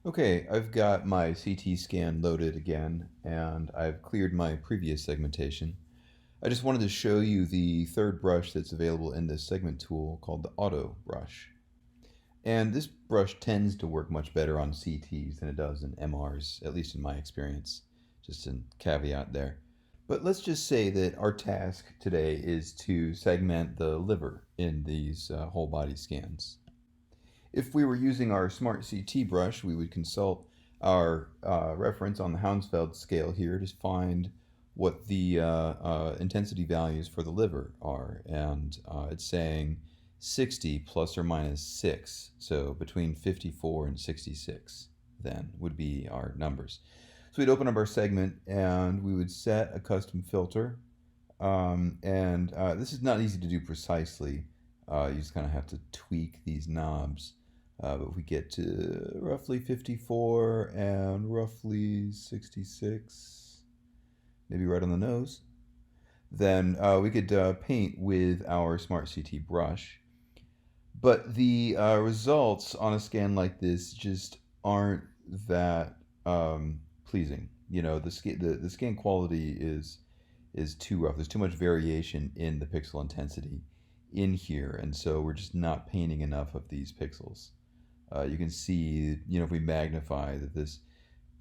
Okay, I've got my CT scan loaded again, and I've cleared my previous segmentation. I just wanted to show you the third brush that's available in this segment tool called the Auto Brush. And this brush tends to work much better on CTs than it does in MRs, at least in my experience. Just a caveat there. But let's just say that our task today is to segment the liver in these whole body scans. If we were using our Smart CT brush, we would consult our reference on the Hounsfield scale here to find what the intensity values for the liver are. And it's saying 60 plus or minus 6. So between 54 and 66 then would be our numbers. So we'd open up our segment and we would set a custom filter. This is not easy to do precisely. You just kind of have to tweak these knobs. But if we get to roughly 54 and roughly 66, maybe right on the nose, then we could paint with our Smart CT brush. But the results on a scan like this just aren't that pleasing. You know, the scan quality is too rough. There's too much variation in the pixel intensity in here, and so we're just not painting enough of these pixels. You can see, you know, if we magnify that this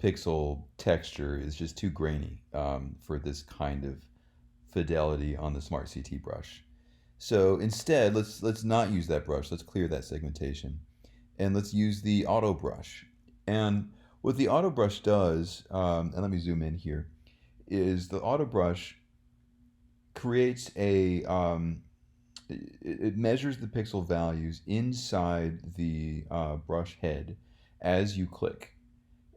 pixel texture is just too grainy for this kind of fidelity on the Smart CT brush. So instead, let's not use that brush. Let's clear that segmentation, and let's use the auto brush. And what the auto brush does, and let me zoom in here, is the auto brush creates it measures the pixel values inside the brush head as you click,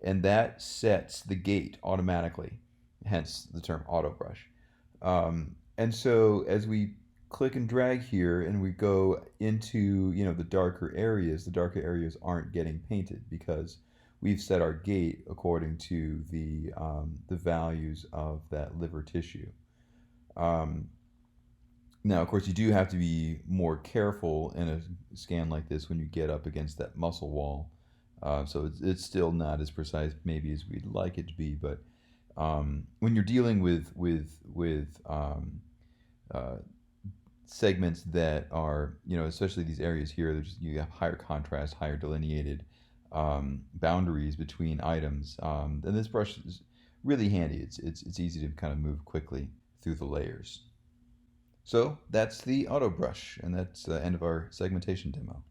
and that sets the gate automatically, hence the term auto brush. And so as we click and drag here and we go into, you know, the darker areas aren't getting painted because we've set our gate according to the values of that liver tissue. Now, of course, you do have to be more careful in a scan like this when you get up against that muscle wall. So it's still not as precise maybe as we'd like it to be, but when you're dealing with segments that are, you know, especially these areas here, you have higher contrast, higher delineated boundaries between items, and this brush is really handy. It's easy to kind of move quickly through the layers. So that's the auto brush, and that's the end of our segmentation demo.